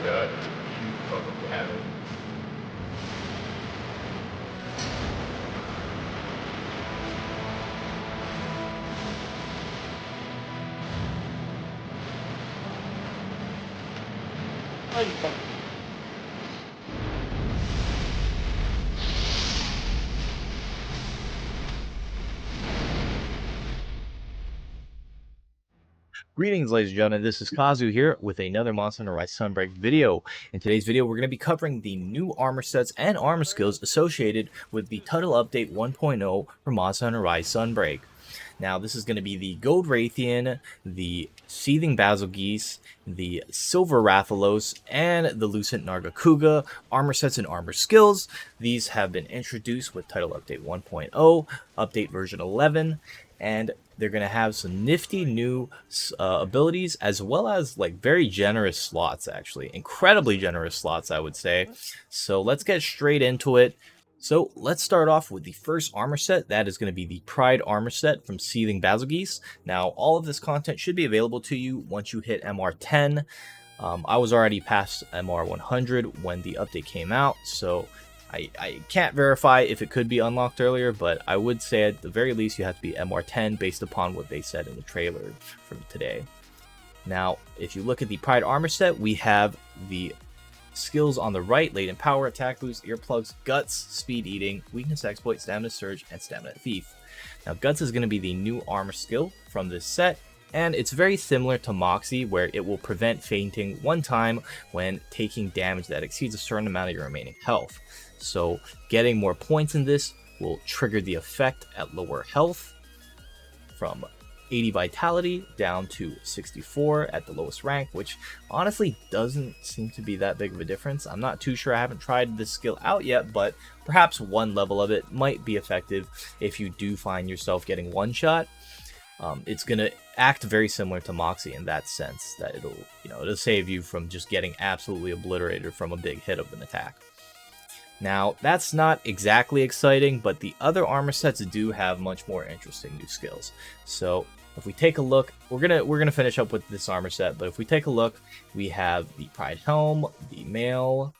good. Welcome to have it. Greetings, ladies and gentlemen. This is Kazu here with another Monster Hunter Rise Sunbreak video. In today's video, we're going to be covering the new armor sets and armor skills associated with the Title Update 1.0 for Monster Hunter Rise Sunbreak. Now, this is going to be the Gold Rathian, the Seething Bazelgeese, the Silver Rathalos, and the Lucent Nargcuga armor sets and armor skills. These have been introduced with Title Update 1.0, Update version 11, and they're going to have some nifty new abilities, as well as like very generous slots, actually. Incredibly generous slots, I would say. So let's get straight into it. So let's start off with the first armor set. That is going to be the Pride armor set from Seething Bazelgeese. Now, all of this content should be available to you once you hit MR 10. I was already past MR 100 when the update came out, so I can't verify if it could be unlocked earlier, but I would say at the very least you have to be MR 10 based upon what they said in the trailer from today. Now, if you look at the Pride armor set, we have the skills on the right: latent power, attack boost, earplugs, guts, speed eating, weakness exploit, stamina surge, and stamina thief. Now, guts is going to be the new armor skill from this set, and it's very similar to Moxie, where it will prevent fainting one time when taking damage that exceeds a certain amount of your remaining health. So getting more points in this will trigger the effect at lower health from 80 vitality down to 64 at the lowest rank, which honestly doesn't seem to be that big of a difference. I'm not too sure. I haven't tried this skill out yet, but perhaps one level of it might be effective if you do find yourself getting one shot. It's going to act very similar to Moxie in that sense, that it'll save you from just getting absolutely obliterated from a big hit of an attack. Now, that's not exactly exciting, but the other armor sets do have much more interesting new skills. So if we take a look, we're gonna finish up with this armor set, but if we take a look, we have the Pride Helm, the Mail,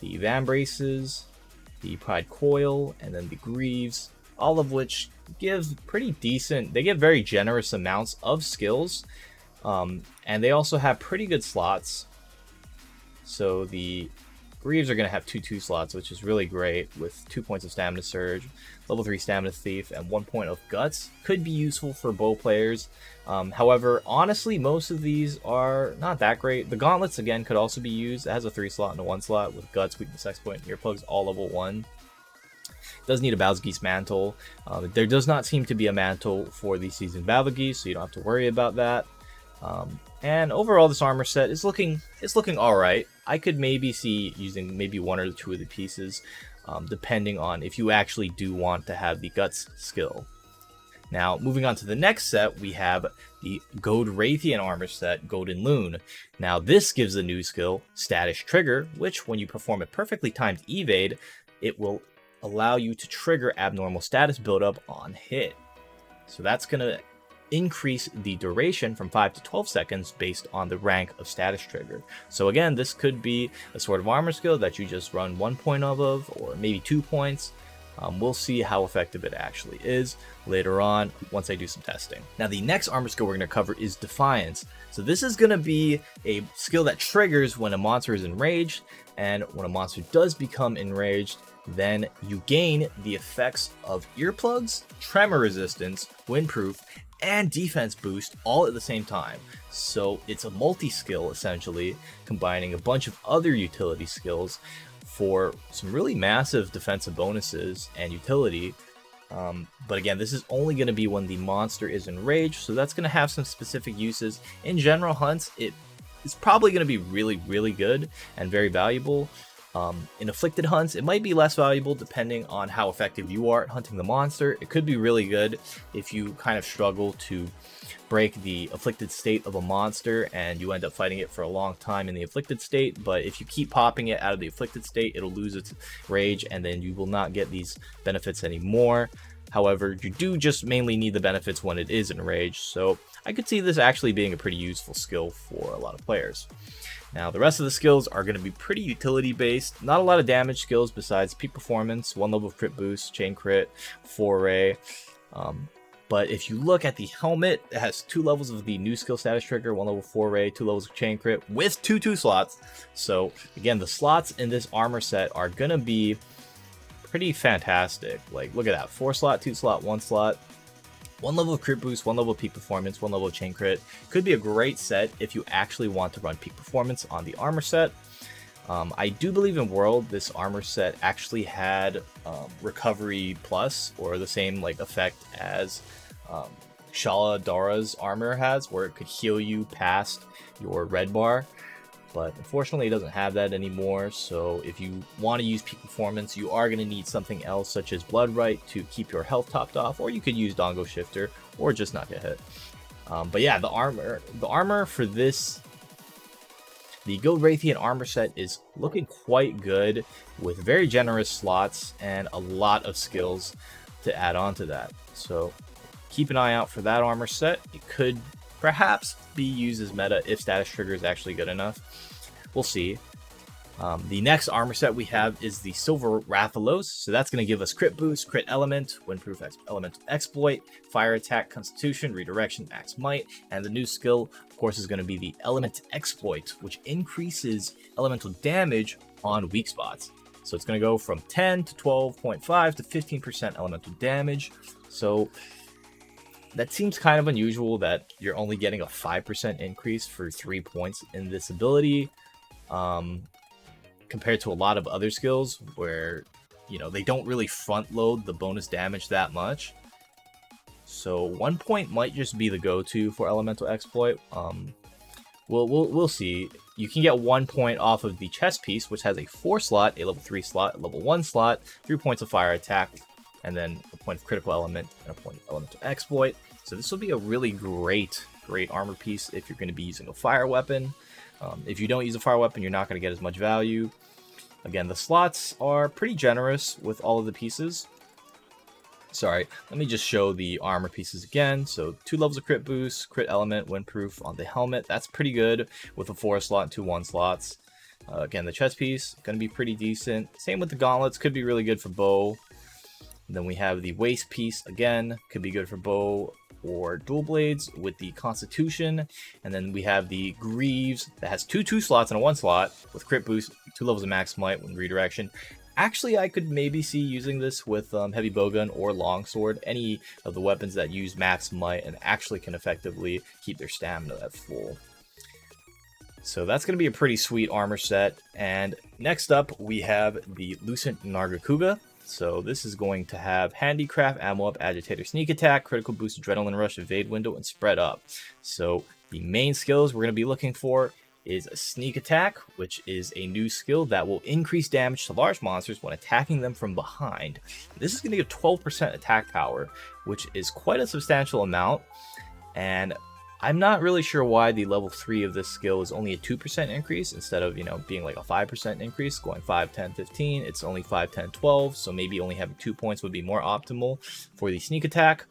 the Van Braces, the Pride Coil, and then the Greaves, all of which give pretty decent, they give very generous amounts of skills, and they also have pretty good slots. So the Greaves are going to have 2 slots, which is really great, with 2 points of Stamina Surge, level 3 Stamina Thief, and 1 point of Guts. Could be useful for bow players. However, honestly, most of these are not that great. The Gauntlets, again, could also be used. It has a 3 slot and a 1 slot, with Guts, Weakness Exploit, and Earplugs all level 1. It does need a Bazelgeese mantle. There does not seem to be a mantle for the Seething Bazelgeese, so you don't have to worry about that. And overall, this armor set is looking alright. I could maybe see using maybe 1 or 2 of the pieces, depending on if you actually do want to have the Guts skill. Now, moving on to the next set, we have the Gold Rathian armor set, Golden Lune. Now, this gives a new skill, Status Trigger, which when you perform a perfectly timed evade, it will allow you to trigger abnormal status buildup on hit. So that's going to increase the duration from 5 to 12 seconds based on the rank of status trigger. So again, this could be a sort of armor skill that you just run 1 point of, or maybe 2 points. We'll see how effective it actually is later on once I do some testing. Now, the next armor skill we're going to cover is Defiance. So this is going to be a skill that triggers when a monster is enraged, and when a monster does become enraged, then you gain the effects of earplugs, tremor resistance, windproof, and defense boost all at the same time. So it's a multi-skill, essentially, combining a bunch of other utility skills for some really massive defensive bonuses and utility. But again, this is only going to be when the monster is enraged, so that's going to have some specific uses. In general hunts, it is probably going to be really good and very valuable. In afflicted hunts, it might be less valuable depending on how effective you are at hunting the monster. It could be really good if you kind of struggle to break the afflicted state of a monster and you end up fighting it for a long time in the afflicted state. But if you keep popping it out of the afflicted state, it'll lose its rage and then you will not get these benefits anymore. However, you do just mainly need the benefits when it is enraged, so I could see this actually being a pretty useful skill for a lot of players. Now, the rest of the skills are going to be pretty utility-based. Not a lot of damage skills besides peak performance, 1 level of crit boost, chain crit, foray. But if you look at the helmet, it has 2 levels of the new skill status trigger, 1 level foray, 2 levels of chain crit, with 2 slots. So, again, the slots in this armor set are going to be pretty fantastic. Like, look at that. 4 slot, 2 slot, 1 slot. 1 level of crit boost, 1 level of peak performance, 1 level of chain crit. Could be a great set if you actually want to run peak performance on the armor set. I do believe in World, this armor set actually had recovery plus, or the same like effect as Shala Dara's armor has, where it could heal you past your red bar. But unfortunately, it doesn't have that anymore. So if you want to use peak performance, you are going to need something else, such as Blood Right, to keep your health topped off, or you could use Dongo Shifter, or just not get hit. But yeah, the armor for this, the Guild Rathian armor set is looking quite good, with very generous slots and a lot of skills to add on to that. So keep an eye out for that armor set. It could perhaps be used as meta if status trigger is actually good enough. We'll see. The next armor set we have is the Silver Rathalos. So that's going to give us crit boost, crit element, windproof elemental exploit, fire attack, constitution, redirection, max might, and the new skill, of course, is going to be the element exploit, which increases elemental damage on weak spots. So it's going to go from 10 to 12.5 to 15% elemental damage. So that seems kind of unusual that you're only getting a 5% increase for 3 points in this ability, compared to a lot of other skills where, you know, they don't really front load the bonus damage that much. So 1 point might just be the go-to for elemental exploit. We'll see. You can get 1 point off of the chest piece, which has a 4 slot, a level 3 slot, a level 1 slot, 3 points of fire attack, and then a point of critical element and a point of elemental exploit. So this will be a really great armor piece if you're going to be using a fire weapon. If you don't use a fire weapon, you're not going to get as much value. Again, the slots are pretty generous with all of the pieces. Sorry, let me just show the armor pieces again. So 2 levels of crit boost, crit element, windproof on the helmet. That's pretty good with a 4 slot and 2 1 slots. Again, the chest piece, going to be pretty decent. Same with the gauntlets, could be really good for bow. And then we have the waist piece, again, could be good for bow or dual blades with the constitution. And then we have the greaves that has 2 slots and a 1 slot with crit boost, 2 levels of max might with redirection. Actually, I could maybe see using this with heavy bowgun or longsword, any of the weapons that use max might and actually can effectively keep their stamina at full. So that's going to be a pretty sweet armor set. And next up, we have the Lucent Nargcuga. So this is going to have Handicraft, Ammo Up, Agitator, Sneak Attack, Critical Boost, Adrenaline Rush, Evade Window, and Spread Up. So the main skills we're going to be looking for is a Sneak Attack, which is a new skill that will increase damage to large monsters when attacking them from behind. This is going to give 12% attack power, which is quite a substantial amount. And I'm not really sure why the level 3 of this skill is only a 2% increase instead of, you know, being like a 5% increase, going 5, 10, 15. It's only 5, 10, 12, so maybe only having 2 points would be more optimal for the sneak attack.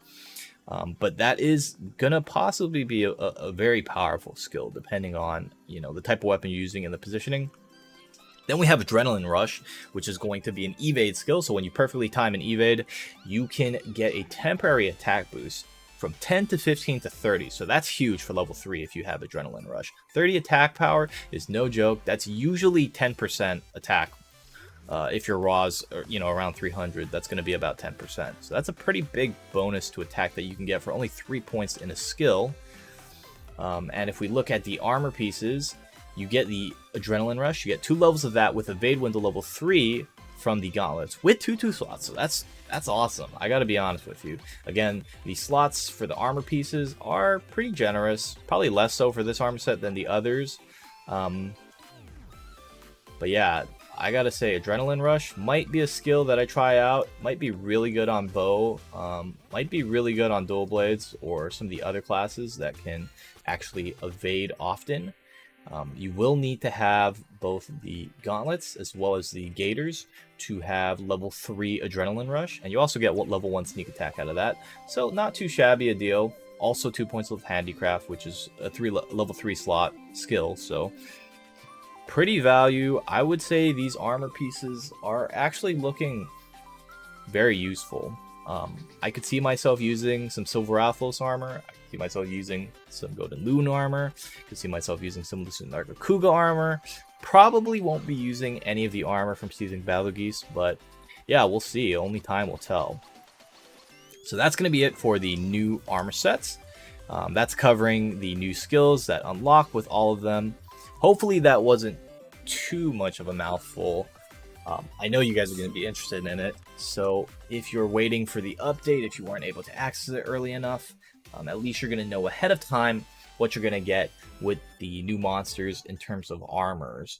But that is gonna possibly be a very powerful skill depending on, you know, the type of weapon you're using and the positioning. Then we have Adrenaline Rush, which is going to be an evade skill. So when you perfectly time an evade, you can get a temporary attack boost from 10 to 15 to 30. So that's huge for level 3 if you have Adrenaline Rush. 30 attack power is no joke. That's usually 10% attack. If your raws are, you know, around 300, that's going to be about 10%. So that's a pretty big bonus to attack that you can get for only 3 points in a skill. And if we look at the armor pieces, you get the Adrenaline Rush. You get 2 levels of that with Evade Window level 3 from the gauntlets with 2 slots. So that's awesome. I got to be honest with you. Again, the slots for the armor pieces are pretty generous. Probably less so for this armor set than the others. But yeah, I gotta say, Adrenaline Rush might be a skill that I try out. Might be really good on bow. Might be really good on dual blades or some of the other classes that can actually evade often. You will need to have both the gauntlets as well as the gaiters to have level 3 Adrenaline Rush. And you also get level 1 sneak attack out of that. So not too shabby a deal. Also 2 points of handicraft, which is a level 3 slot skill. So pretty value. I would say these armor pieces are actually looking very useful. I could see myself using some Silver Rathalos armor. I could see myself using some Golden Lune armor. I could see myself using some Lucent Nargcuga armor. Probably won't be using any of the armor from Seething Bazelgeese, but yeah, we'll see. Only time will tell. So that's going to be it for the new armor sets. That's covering the new skills that unlock with all of them. Hopefully that wasn't too much of a mouthful. I know you guys are going to be interested in it, so if you're waiting for the update, if you weren't able to access it early enough, at least you're going to know ahead of time what you're going to get with the new monsters in terms of armors.